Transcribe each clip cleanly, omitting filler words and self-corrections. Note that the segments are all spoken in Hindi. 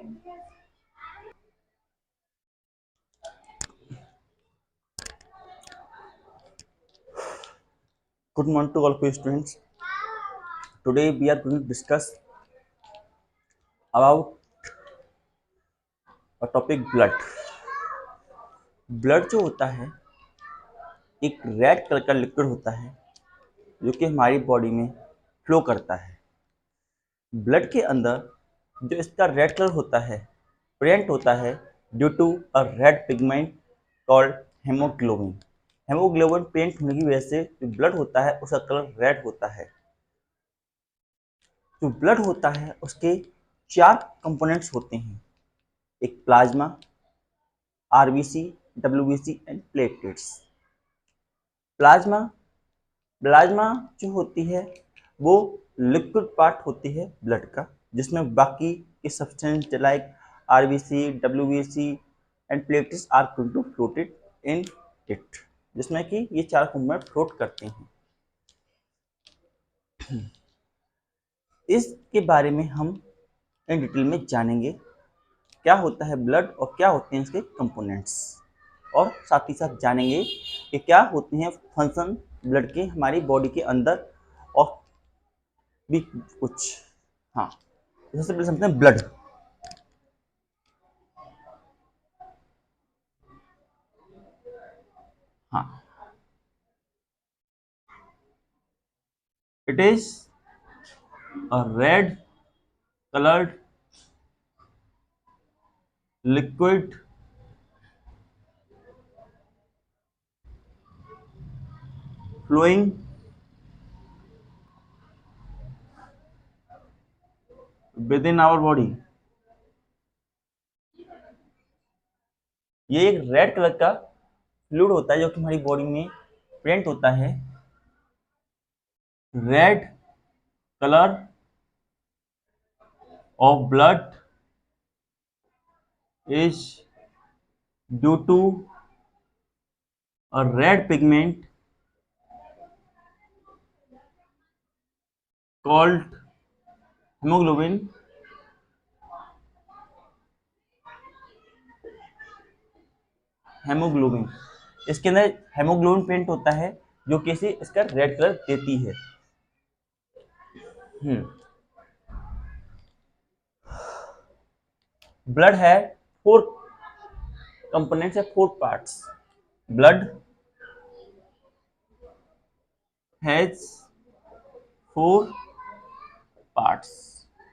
Good morning to all of you students. Today we are going to discuss about a topic blood. Blood जो होता है एक रेड कलर का लिक्विड होता है जो कि हमारी बॉडी में फ्लो करता है। ब्लड के अंदर जो इसका रेड कलर होता है प्रेजेंट होता है due to a red pigment called haemoglobin. Haemoglobin present होने की वजह से जो ब्लड होता है उसका कलर रेड होता है। जो ब्लड होता है उसके 4 कंपोनेंट्स होते हैं, एक plasma, RBC, WBC and platelets. Plasma plasma जो होती है वो लिक्विड पार्ट होती है ब्लड का, जिसमें बाकी के substance like RBC, WBC and platelets are going to floated in it, जिसमें कि ये 4 कंपोनेंट फ्लोट करते हैं। इसके बारे में हम इन डिटेल में जानेंगे क्या होता है ब्लड और क्या होते हैं इसके कंपोनेंट्स, और साथ ही साथ जानेंगे कि क्या होते हैं फंक्शन ब्लड के हमारी बॉडी के अंदर और भी कुछ। हाँ, सबसे पहले समझते हैं ब्लड। हाँ, it is a red coloured liquid flowing within our body. ये एक रेड कलर का फ्लूइड होता है जो कि हमारी बॉडी में प्रेजेंट होता है। Red colour of blood is due to a red pigment called hemoglobin haemoglobin इसके अंदर हेमोग्लोबिन प्रिंट होता है जो कि इसे इसका रेड कलर देती है। ब्लड है 4 कंपोनेंट्स है, 4 parts. Blood has 4 parts.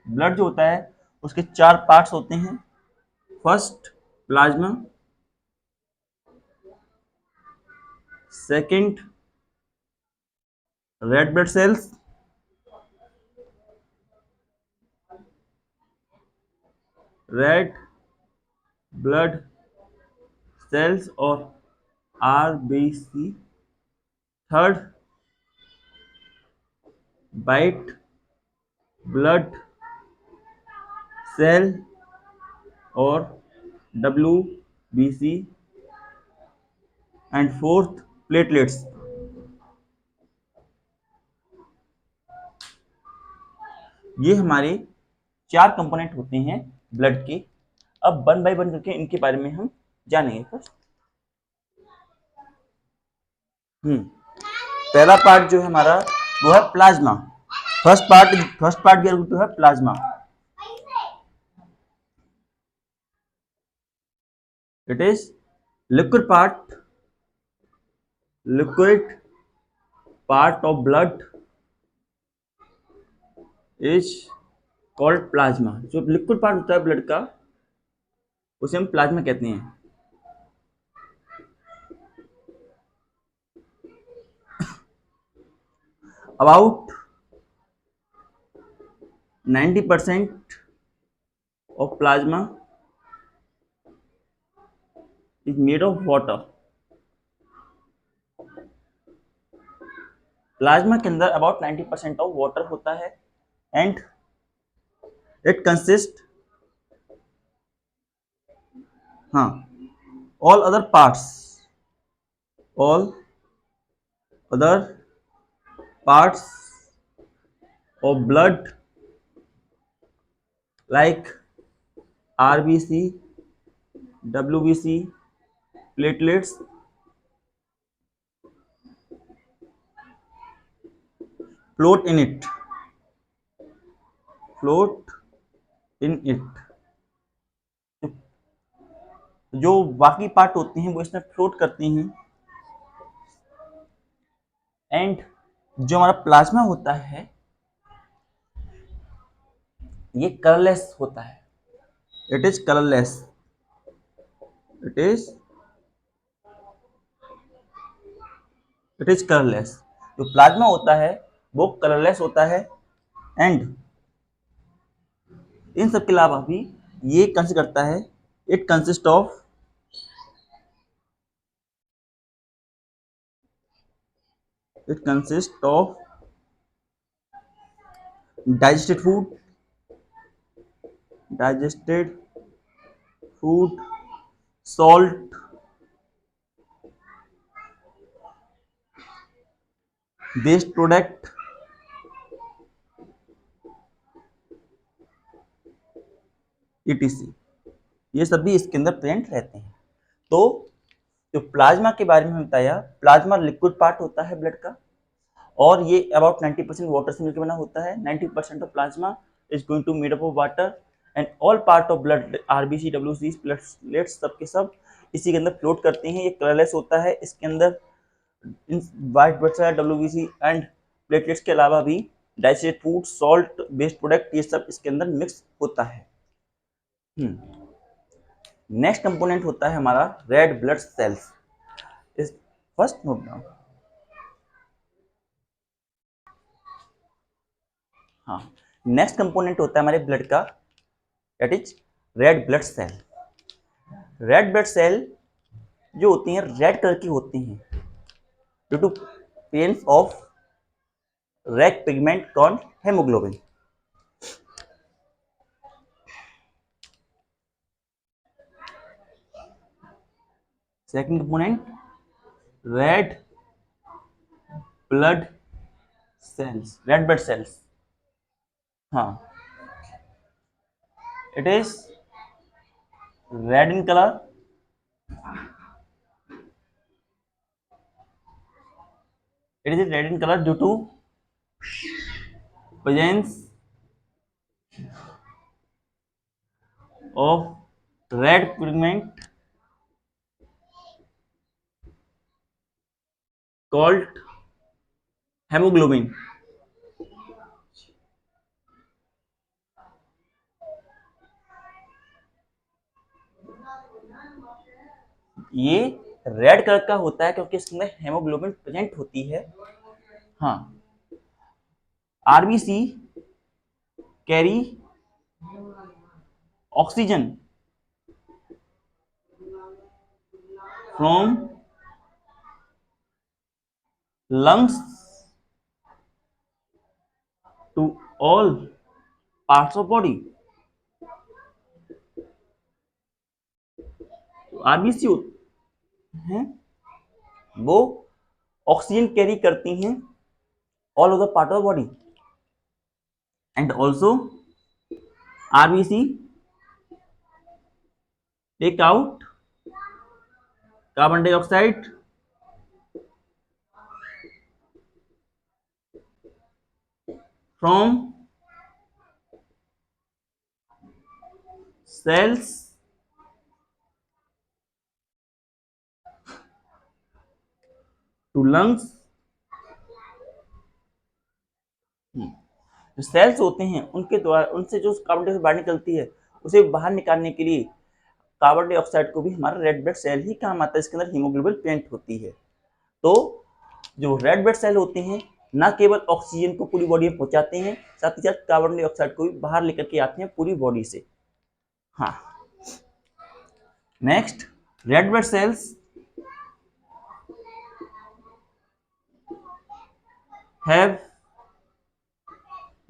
Blood जो होता है उसके 4 पार्ट्स होते हैं। First plasma, second red blood cells, red blood cells और RBC, third white blood cell और डब्ल्यूबीसी, एंड फोर्थ प्लेटलेट्स। ये हमारे 4 कंपोनेंट होते हैं ब्लड के। अब वन बाय वन करके इनके बारे में हम जानेंगे। फर्स्ट पहला पार्ट जो है हमारा वो है प्लाज्मा। फर्स्ट पार्ट भी है plasma. It is liquid part liquid part of blood is called plasma. जो लिक्विड पार्ट होता है ब्लड का उसे हम प्लाज्मा कहते हैं। About 90% of plasma is made of water। Plasma के अंदर अबाउट 90% ऑफ वाटर होता है एंड इट कंसिस्ट हाँ all other parts all other parts of blood like RBC, WBC, platelets, float in it, float in it, जो बाकी पार्ट होते हैं वो इसमें फ्लोट करते हैं। एंड जो हमारा प्लाज्मा होता है ये कलरलेस होता है, it is colourless, it is it is colourless. जो प्लाज्मा होता है वो कलरलेस होता है। एंड इन सब के अलावा भी ये कंसिस्ट करता है, it consist of digested food, digested food, salt, waste product, ETC, ये सब भी इसके अंदर प्रेजेंट रहते हैं। तो जो प्लाज्मा के बारे में बताया, प्लाज्मा लिक्विड पार्ट होता है ब्लड का, और ये अबाउट 90% वाटर से मिलकर बना होता है। 90% of plasma is going to made up of water and all part of blood, RBC, WC, platelets, सब के सब इसी के अंदर फ्लोट करते हैं। ये कलरलेस होता है। इसके अंदर in white blood cell, WBC and platelets के अलावा भी digested food, salt, waste product, ये सब इसके अंदर मिक्स होता है। नेक्स्ट कंपोनेंट होता है हमारा रेड ब्लड सेल्स। इस फर्स्ट नोट डाउन। हाँ, नेक्स्ट कंपोनेंट होता है हमारे ब्लड का, that is red blood cell. Red blood cell जो होती हैं रेड कलर की होती हैं due to presence of red pigment called haemoglobin. Second component red blood cells, red blood cells. हाँ, it is red in color, it is red in color due to presence of red pigment called hemoglobin. ये रेड कलर का होता है क्योंकि इसके अंदर हेमोग्लोबिन प्रेजेंट होती है। हाँ, RBC carry oxygen from lungs to all parts of body। RBC हैं वो ऑक्सीजन कैरी करती हैं all over part of body. And also RBC take out carbon dioxide from cells to lungs। जो सेल्स होते हैं उनके द्वारा, उनसे जो कार्बन डाइऑक्साइड बाहर निकलती है उसे बाहर निकालने के लिए कार्बन डाइऑक्साइड को भी हमारा रेड ब्लड सेल ही काम आता है। इसके अंदर हीमोग्लोबिन प्रेजेंट होती है। तो जो रेड ब्लड सेल होते हैं ना केवल ऑक्सीजन को पूरी बॉडी में पहुंचाते हैं, साथ ही साथ कार्बन डाइऑक्साइड को भी बाहर लेकर के आते हैं पूरी बॉडी से। हाँ, next red blood cells have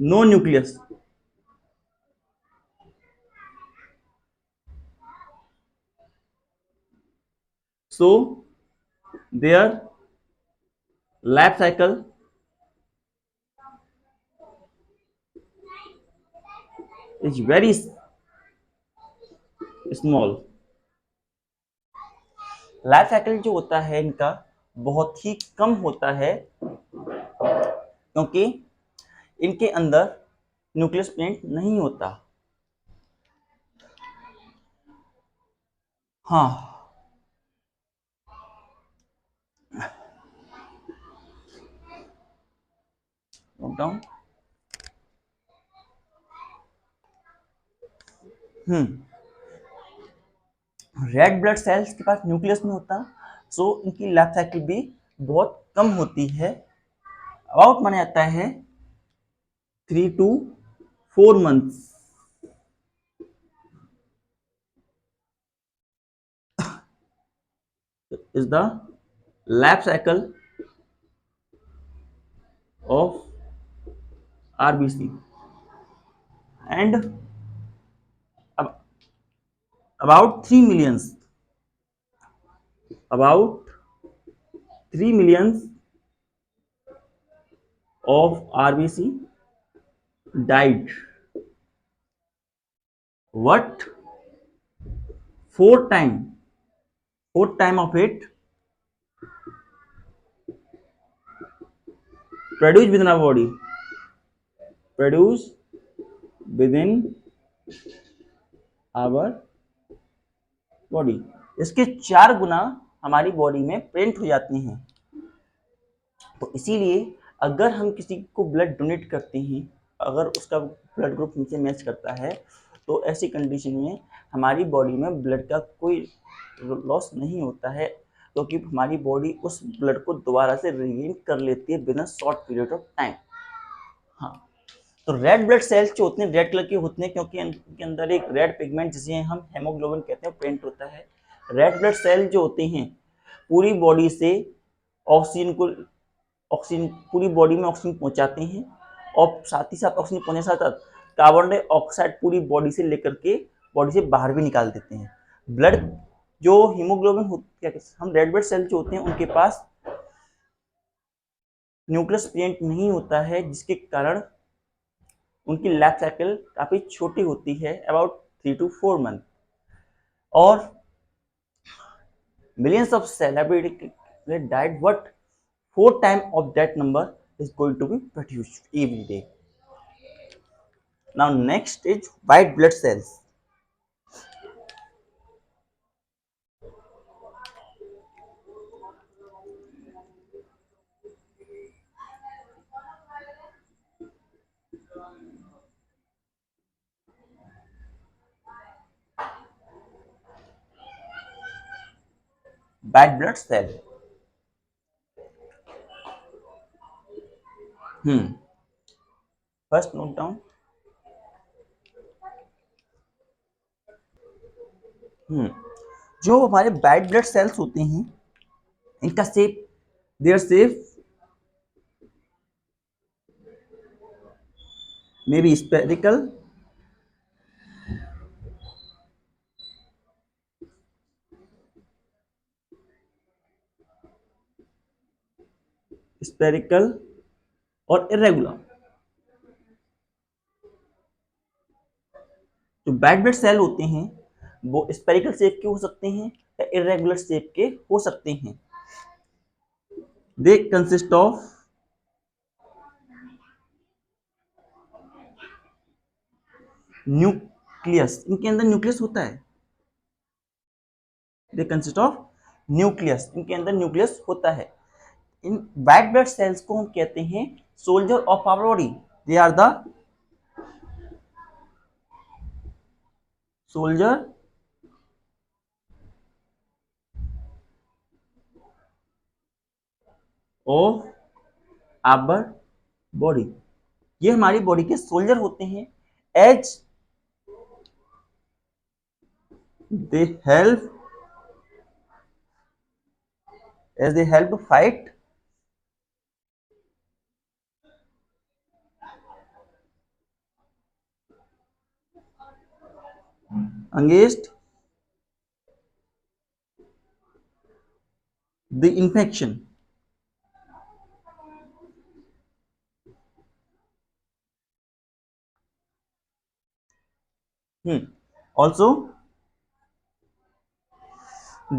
no nucleus. So their life cycle is very small. Life cycle जो होता है इनका बहुत ही कम होता है, क्योंकि इनके अंदर न्यूक्लियस प्लांट नहीं होता। हाँ, note down. Red blood sales के पास न्यूक्लियस नहीं होता, सो इनकी लाइफ साइकिल भी बहुत कम होती है। अबाउट माना जाता है 3 to 4 months is the life cycle of RBC, and about 3 millions, about 3 millions of RBC died. What? Four time, four time of it produced within our body, produced within our body. इसके 4 गुना हमारी बॉडी में प्रिंट हो जाती हैं। तो इसीलिए अगर हम किसी को ब्लड डोनेट करते हैं, अगर उसका ब्लड ग्रुप हमसे मैच करता है, तो ऐसी कंडीशन में हमारी बॉडी में ब्लड का कोई लॉस नहीं होता है, क्योंकि हमारी बॉडी उस ब्लड को दोबारा से रिगेन कर लेती है with in short period of time. हाँ, तो रेड ब्लड सेल्स जो होते हैं रेड कलर के होते हैं, क्योंकि इनके अंदर एक रेड पिगमेंट जिसे हम हेमोग्लोबिन कहते हैं प्रिंट होता है। रेड ब्लड सेल जो होते हैं पूरी बॉडी से ऑक्सीजन पूरी बॉडी में ऑक्सीजन पहुंचाते हैं, और साथ ही साथ ऑक्सीजन पहुंचने के साथ कार्बन डाइऑक्साइड पूरी बॉडी से लेकर के बॉडी से बाहर भी निकाल देते हैं। ब्लड जो हीमोग्लोबिन क्या हम रेड ब्लड सेल जो होते हैं उनके पास न्यूक्लियस प्लांट नहीं होता है, जिसके कारण उनकी लाइफ साइकिल काफी छोटी होती है, अबाउट 3 to 4 मंथ। और millions of celebrities died, what 4 times of that number is going to be produced every day. Now next is white blood cells. White blood cell. First note down. जो हमारे white blood cells होते हैं इनका shape, their shape may be spherical, spherical और irregular। जो white blood cell होते हैं वो स्पेरिकल शेप के हो सकते हैं या इरेगुलर शेप के हो सकते हैं। दे कंसिस्ट ऑफ न्यूक्लियस, इनके अंदर न्यूक्लियस होता है। दे कंसिस्ट ऑफ न्यूक्लियस, इनके अंदर न्यूक्लियस होता है। इन व्हाइट ब्लड सेल्स को हम कहते हैं soldier of our body. They are the soldier of our body. ये हमारी बॉडी के सोल्जर होते हैं। As they help to fight against the infection. Also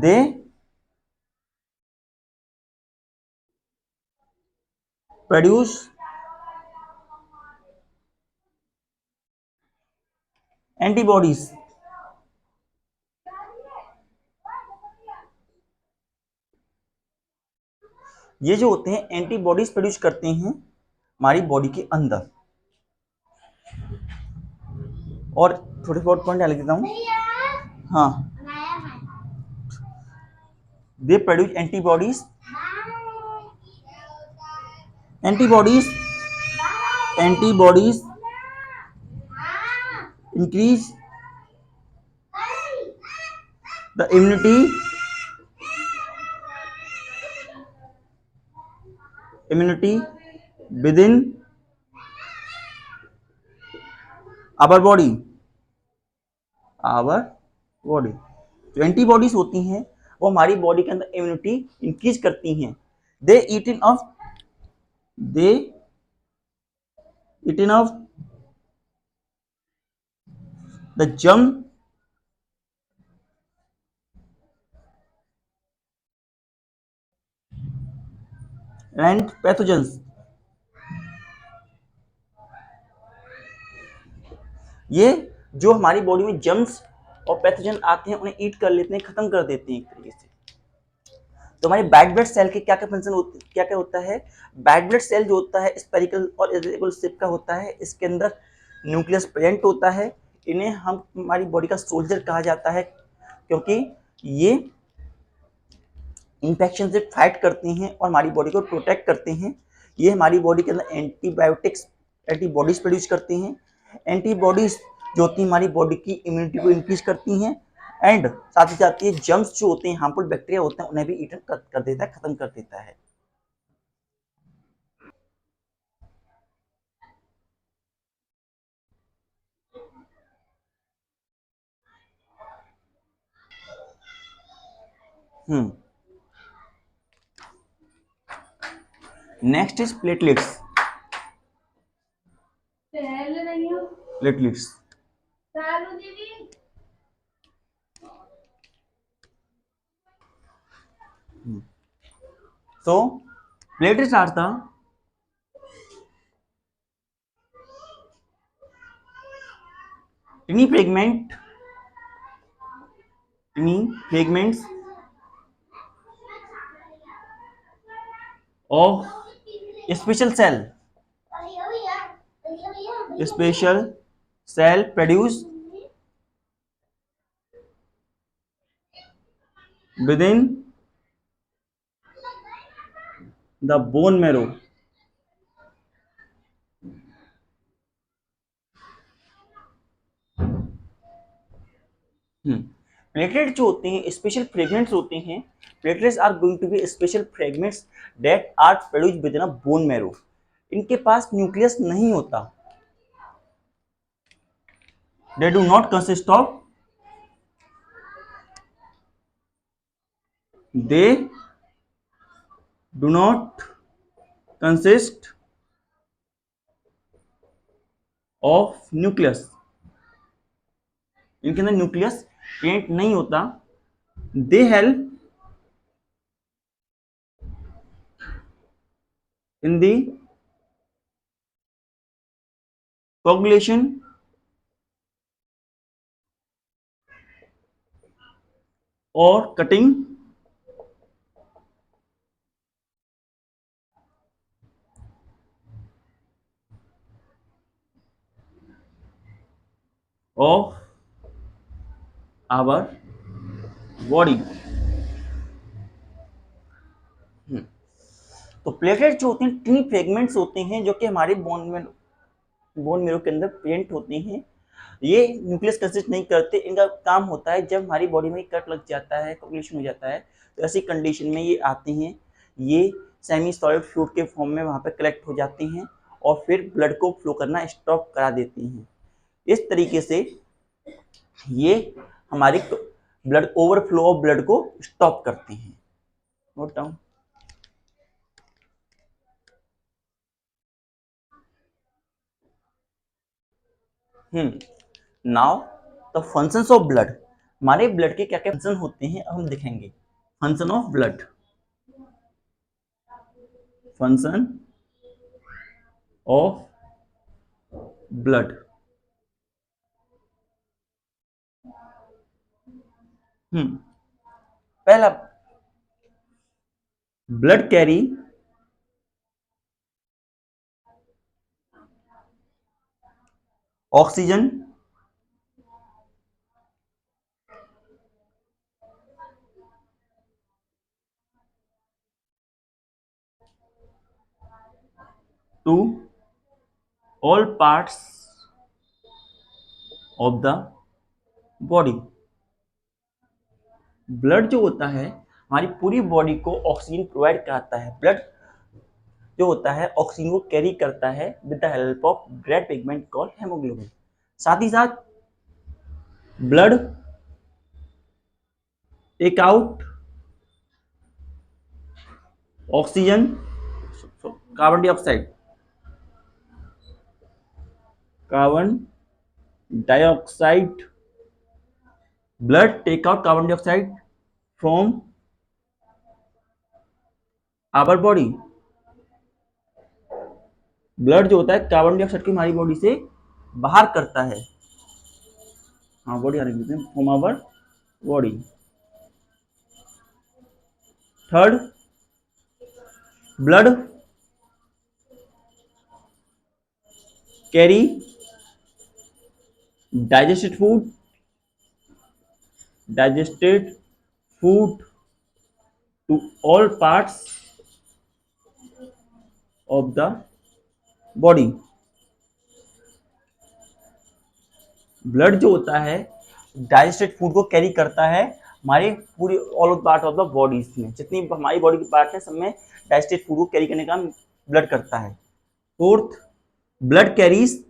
they produce antibodies. ये जो होते हैं एंटीबॉडीज प्रोड्यूस करते हैं हमारी बॉडी के अंदर। और थोड़े बहुत पॉइंट लिख देता हूँ। हाँ, दे produce antibodies, antibodies antibodies increase the immunity within our body। जो एंटीबॉडीज होती हैं वो हमारी बॉडी के अंदर इम्यूनिटी इंक्रीज करती हैं। They eaten of they eaten of the germ and pathogens. ये जो हमारी बॉडी में जर्म्स और पैथोजन आते हैं उन्हें ईट कर लेते हैं, खत्म कर देते हैं एक तरीके से। तो हमारे व्हाइट ब्लड सेल के क्या क्या फंक्शन होते हैं, क्या क्या होता है। व्हाइट ब्लड सेल जो होता है स्पेरिकल और इरेगुलर शेप का होता है। इसके अंदर न्यूक्लियस प्रेजेंट होता है। इन्हें हम हमारी बॉडी का सोल्जर कहा जाता है, क्योंकि ये इन्फेक्शन से फाइट करते हैं और हमारी बॉडी को प्रोटेक्ट करते हैं। ये हमारी बॉडी के अंदर एंटीबायोटिक्स एंटीबॉडीज प्रोड्यूस करते हैं। एंटीबॉडीज जो होती हैं हमारी बॉडी की इम्यूनिटी को इंक्रीज करती हैं। एंड साथ ही साथ ये जर्म्स जो होते हैं, हार्मफुल बैक्टीरिया होते हैं, उन्हें भी ईटन कर देता है, खत्म कर देता है। Next is platelets. Platelets so platelets are the tiny fragments of special cell produced within the bone marrow। Platelet जो होते हैं स्पेशल फ्रेगमेंट्स होते हैं। Platelets are going to be special fragments that are produced within a bone marrow. इनके पास न्यूक्लियस नहीं होता। They do not consist of they do not consist of nucleus. इनके अंदर न्यूक्लियस प्रेजेंट नहीं होता। They help in the coagulation or cutting of our body। तो प्लेटलेट जो होते हैं टिनी फ्रेगमेंट्स होते हैं जो कि हमारे बोन मेरो के अंदर प्रेजेंट होते हैं। ये न्यूक्लियस कंसिस्ट नहीं करते। इनका काम होता है जब हमारी बॉडी में कट लग जाता है, कोगुलेशन हो जाता है, तो ऐसी कंडीशन में ये आते हैं। ये सेमी सॉलिड फ्लूइड के फॉर्म में वहाँ पे कलेक्ट हो जाते हैं और फिर ब्लड को फ्लो करना स्टॉप करा देती हैं। इस तरीके से ये हमारी ब्लड ओवरफ्लो ऑफ ब्लड को स्टॉप करते हैं। Note down. Now the functions of blood। हमारे ब्लड के क्या क्या फंक्शन होते हैं अब हम देखेंगे। Function of blood, function of blood. पहला, blood carry oxygen to all parts of the body. Blood जो होता है हमारी पूरी बॉडी को ऑक्सीजन प्रोवाइड कराता है। ब्लड जो होता है ऑक्सीजन को कैरी करता है with the help of red pigment called haemoglobin. साथ ही साथ blood take out oxygen, carbon dioxide, carbon dioxide, blood take out carbon dioxide from our body. Blood जो होता है कार्बन डाइऑक्साइड को हमारी बॉडी से बाहर करता है, हाँ body from our body. Third, blood carry digested food to all parts of the body। Blood जो होता है डाइजेस्टेड फूड को कैरी करता है हमारे पूरी all part of the body में, जितनी हमारी बॉडी की पार्ट है सब में डाइजेस्टेड फूड को कैरी करने का ब्लड करता है। फोर्थ, ब्लड कैरीज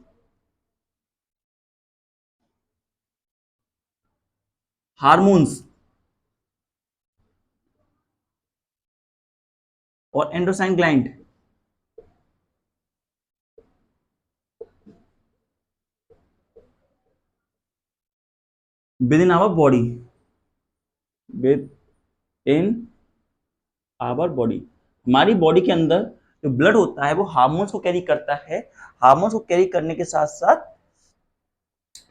हार्मोन्स और endocrine gland within our body, within our body. हमारी बॉडी के अंदर जो ब्लड होता है वो हार्मोन्स को कैरी करता है। हार्मोन्स को कैरी करने के साथ साथ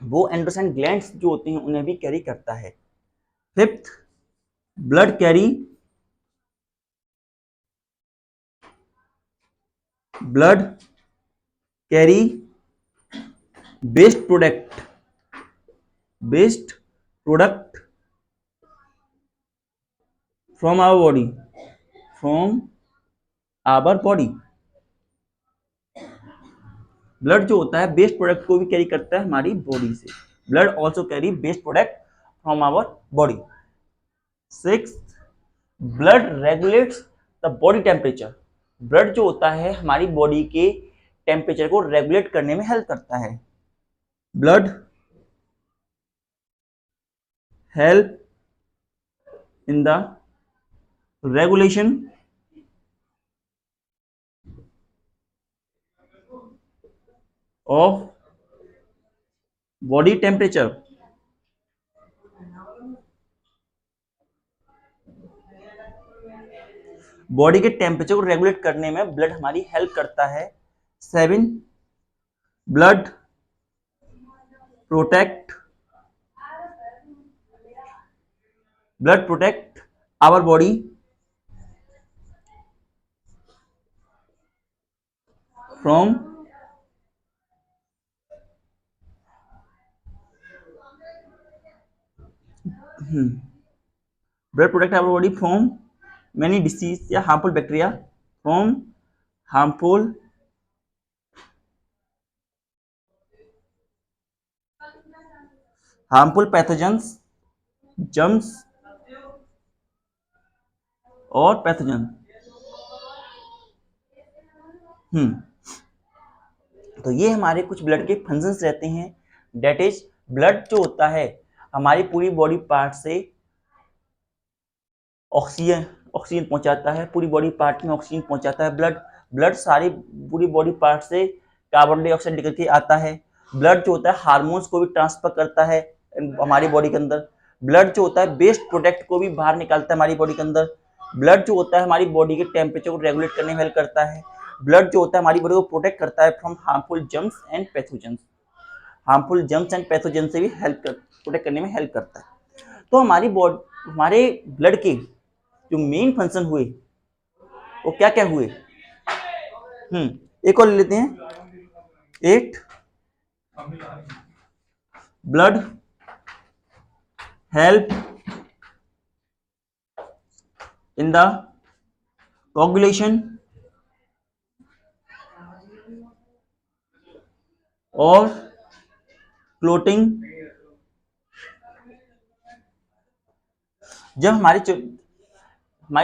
वो एंडोसाइन ग्लैंड्स जो होते हैं उन्हें भी कैरी करता है। Fifth, blood carry waste product from our body. Blood जो होता है वेस्ट प्रोडक्ट को भी कैरी करता है हमारी बॉडी से। Blood also carry waste product from our body. Sixth, blood regulates the body temperature. Blood जो होता है हमारी बॉडी के टेम्परेचर को रेगुलेट करने में हेल्प करता है। Blood help in the regulation of body temperature. Body के टेम्परेचर को रेगुलेट करने में ब्लड हमारी हेल्प करता है। 7, blood protect our body from many disease या harmful bacteria, from harmful pathogens, germs और पैथोजन। तो ये हमारे कुछ ब्लड के फंक्शंस रहते हैं। डेट इज, ब्लड जो होता है हमारी पूरी बॉडी पार्ट से ऑक्सीजन पहुंचाता है, पूरी बॉडी पार्ट में ऑक्सीजन पहुंचाता है। ब्लड सारी पूरी बॉडी पार्ट से कार्बन डाइऑक्साइड लेकर के आता है। ब्लड जो होता है हार्मोन्स को भी ट्रांसफर करता है हमारी बॉडी के अंदर। ब्लड जो होता है वेस्ट प्रोडक्ट को भी बाहर निकालता है हमारी बॉडी के अंदर। ब्लड जो होता है हमारी बॉडी के टेम्परेचर को रेगुलेट करने में हेल्प करता है। ब्लड जो होता है हमारी बॉडी को प्रोटेक्ट करता है from harmful germs and pathogens. Harmful germs and pathogen से भी प्रोटेक्ट करने में हेल्प करता है। तो हमारी बॉडी, हमारे ब्लड के जो मेन फंक्शन हुए वो क्या क्या हुए? एक और ले लेते हैं। 8 blood help in the coagulation और क्लोटिंग। जब हमारे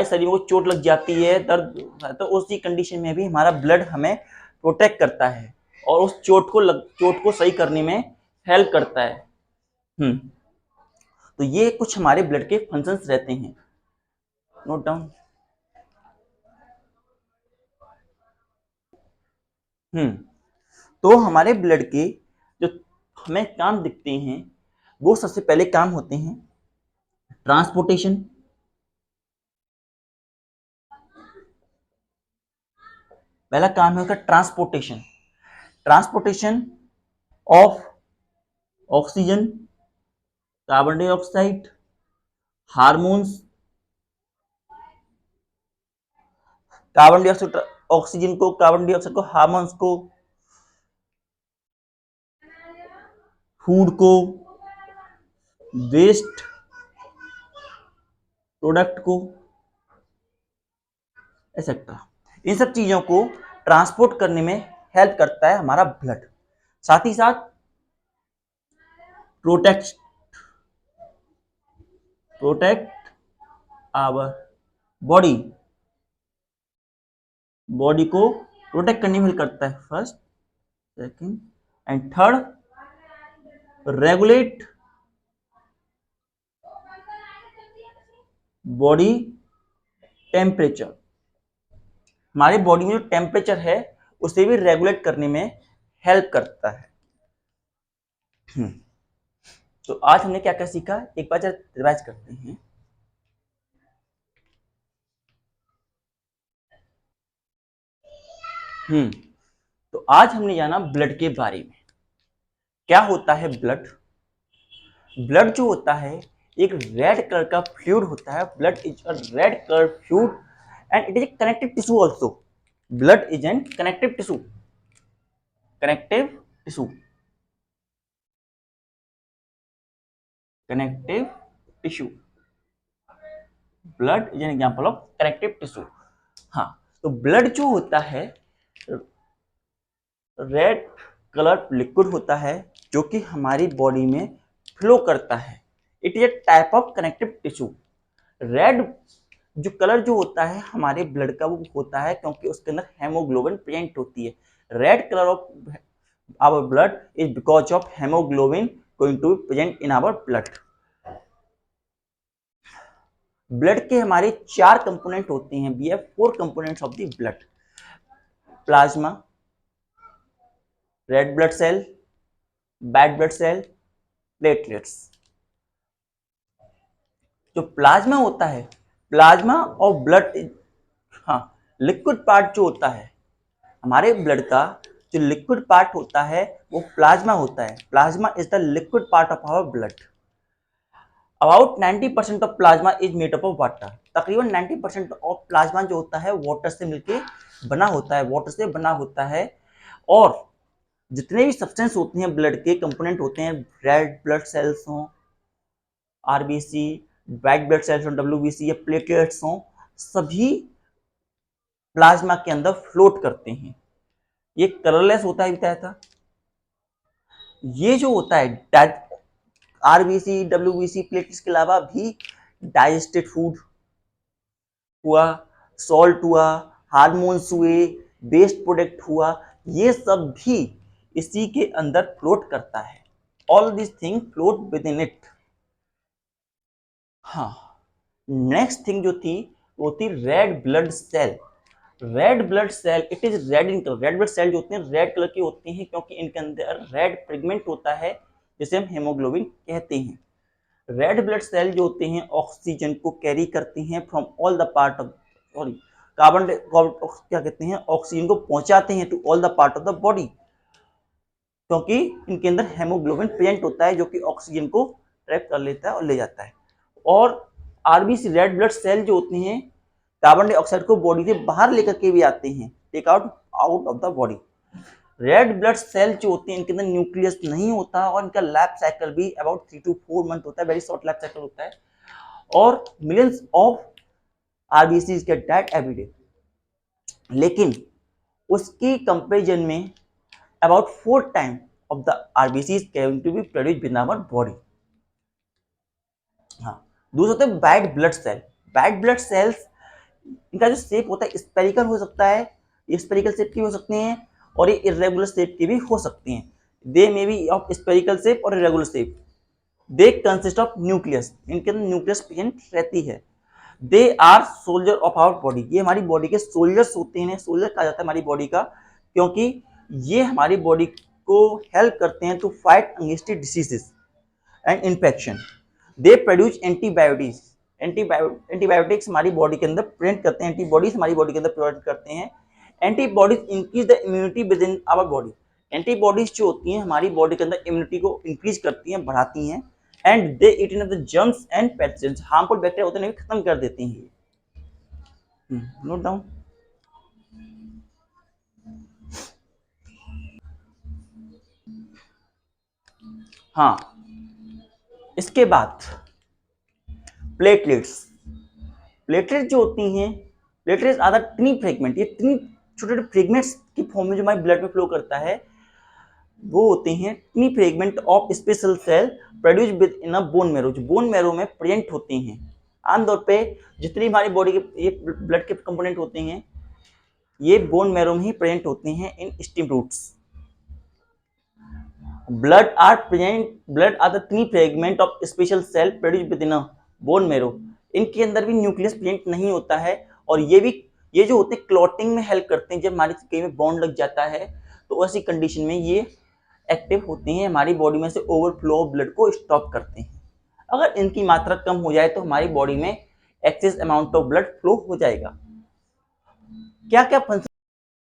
शरीर को चोट लग जाती है, दर्द होता है, तो उसी कंडीशन में भी हमारा ब्लड हमें प्रोटेक्ट करता है और उस चोट को सही करने में हेल्प करता है। तो ये कुछ हमारे ब्लड के फंक्शंस रहते हैं, नोट डाउन। तो हमारे ब्लड के जो हमें काम दिखते हैं वो सबसे पहले काम होते हैं ट्रांसपोर्टेशन। पहला काम है उसका transportation. Transportation of oxygen, carbon dioxide, hormones, carbon dioxide oxygen को, कार्बन डाइऑक्साइड को, हार्मोन्स को, फूड को, वेस्ट प्रोडक्ट को, एक्सेट्रा। इन सब चीजों को ट्रांसपोर्ट करने में हेल्प करता है हमारा ब्लड। साथ ही साथ प्रोटेक्ट आवर बॉडी को प्रोटेक्ट करने में हेल्प करता है। First, second and third, regulate body temperature. हमारे बॉडी में जो टेम्परेचर है उसे भी रेगुलेट करने में हेल्प करता है। तो आज हमने क्या क्या सीखा, एक बार जरा रिवाइज करते हैं। तो आज हमने जाना ब्लड के बारे में। क्या होता है ब्लड? ब्लड जो होता है एक रेड कलर का फ्लूइड होता है। Blood is a red colour fluid and it is a connective tissue also. Blood is an connective tissue. Connective tissue, connective tissue. Blood is an example of connective tissue. हाँ, तो ब्लड जो होता है रेड कलर लिक्विड होता है जो कि हमारी बॉडी में फ्लो करता है। It is a type of connective tissue. Red जो कलर जो होता है हमारे ब्लड का वो होता है क्योंकि उसके अंदर हेमोग्लोबिन प्रेजेंट होती है। Red colour of our blood is because of haemoglobin going to be present in our blood. Blood के हमारे 4 कंपोनेंट होते हैं। We have 4 components of the blood. Plasma, red blood cell, white blood cell, platelets. जो प्लाज्मा होता है, प्लाज्मा और ब्लड, हाँ, लिक्विड पार्ट जो होता है हमारे ब्लड का, जो लिक्विड पार्ट होता है वो प्लाज्मा होता है। Plasma is the liquid part of our blood. About 90% of plasma is made up of water. तकरीबन 90% ऑफ प्लाज्मा जो होता है वाटर से मिलके बना होता है, वाटर से बना होता है। और जितने भी सब्सटेंस होते हैं ब्लड के कंपोनेंट होते हैं, रेड ब्लड सेल्स हों, आरबीसी, व्हाइट ब्लड सेल्स हों, डब्ल्यूबीसी या प्लेटलेट्स हों, सभी प्लाज्मा के अंदर फ्लोट करते हैं। ये कलरलेस होता है, बताया था। ये जो होता है आरबीसी, डब्ल्यूबीसी, प्लेटलेट्स के अलावा भी डाइजेस्टेड फूड हुआ, सॉल्ट हुआ, हार्मोन्स हुए, वेस्ट प्रोडक्ट हुआ, ये सब भी इसी के अंदर फ्लोट करता है। All this thing float within it. हाँ, नेक्स्ट थिंग जो थी वो थी red blood cell. Red blood cell, it is red in colour. Red blood cell जो होते हैं रेड कलर के होते हैं क्योंकि इनके अंदर रेड पिगमेंट होता है जिसे हम हेमोग्लोबिन कहते हैं। रेड ब्लड सेल जो होते हैं ऑक्सीजन को कैरी करते हैं from all the part of sorry carbon क्या कहते हैं ऑक्सीजन को पहुंचाते हैं to all the part of the body, क्योंकि इनके अंदर हेमोग्लोबिन प्रेजेंट होता है जो कि ऑक्सीजन को ट्रैप कर लेता है और ले जाता है। और आरबीसी रेड ब्लड सेल जो होते हैं कार्बन डाइऑक्साइड को बॉडी से बाहर लेकर के भी आते हैं, take out out of the body. Red blood cell जो होते हैं इनके अंदर न्यूक्लियस नहीं होता और इनका लाइफ साइकिल भी अबाउट 3 to 4 मंथ होता है, वेरी शॉर्ट लाइफ साइकिल होता है। और millions of RBC get dead every day, लेकिन उसकी कंपेरिजन में about 4 times of the RBC is going to be produced within our body। हाँ, दूसरा होता है white blood cell. White blood cells इनका जो शेप होता है स्पेरिकल हो सकता है, ये स्पेरिकल शेप की हो सकते हैं और ये इरेगुलर शेप की भी हो सकती हैं। They may be of spherical shape और irregular shape. They consist of nucleus, इनके अंदर न्यूक्लियस प्रेजेंट रहती है। They are soldier of our body, ये हमारी बॉडी के सोल्जर्स होते हैं। सोल्जर कहा जाता है हमारी बॉडी का, क्योंकि ये हमारी बॉडी को हेल्प करते हैं to fight against diseases and infection. They produce antibiotics, antibiotics हमारी बॉडी के अंदर प्रेजेंट करते हैं, एंटीबॉडीज हमारी बॉडी के अंदर प्रोवाइड करते हैं। Antibodies increase the immunity within our body, antibodies जो होती हैं हमारी बॉडी के अंदर इम्यूनिटी को इंक्रीज करती हैं, बढ़ाती हैं। And they eat in the germs and pathogens, harmful bacteria होते हैं खत्म कर देती हैं। Note down. हाँ, इसके बाद प्लेटलेट्स। प्लेटलेट जो होती हैं, platelets are the tiny fragment, ये टिनी छोटे छोटे फ्रेगमेंट्स की फॉर्म में जो हमारे ब्लड में फ्लो करता है वो होते हैं tiny fragment of special cell produce within a bone marrow, जो बोन मैरो में प्रेजेंट होते हैं। आमतौर पे जितनी हमारी बॉडी के ये ब्लड के कंपोनेंट होते हैं ये बोन मैरो में ही प्रेजेंट होते हैं in stem roots. blood are the tiny fragment of special cell produced within a bone marrow। इनके अंदर भी न्यूक्लियस प्रेजेंट नहीं होता है और ये जो होते हैं क्लॉटिंग में हेल्प करते हैं। जब हमारी कहीं में बॉन्ड लग जाता है तो ऐसी कंडीशन में ये एक्टिव होते हैं, हमारी बॉडी में से ओवरफ्लो ब्लड को स्टॉप करते हैं। अगर इनकी मात्रा कम हो जाए तो हमारी बॉडी में excess amount of blood flow हो जाएगा। क्या क्या फंक्शन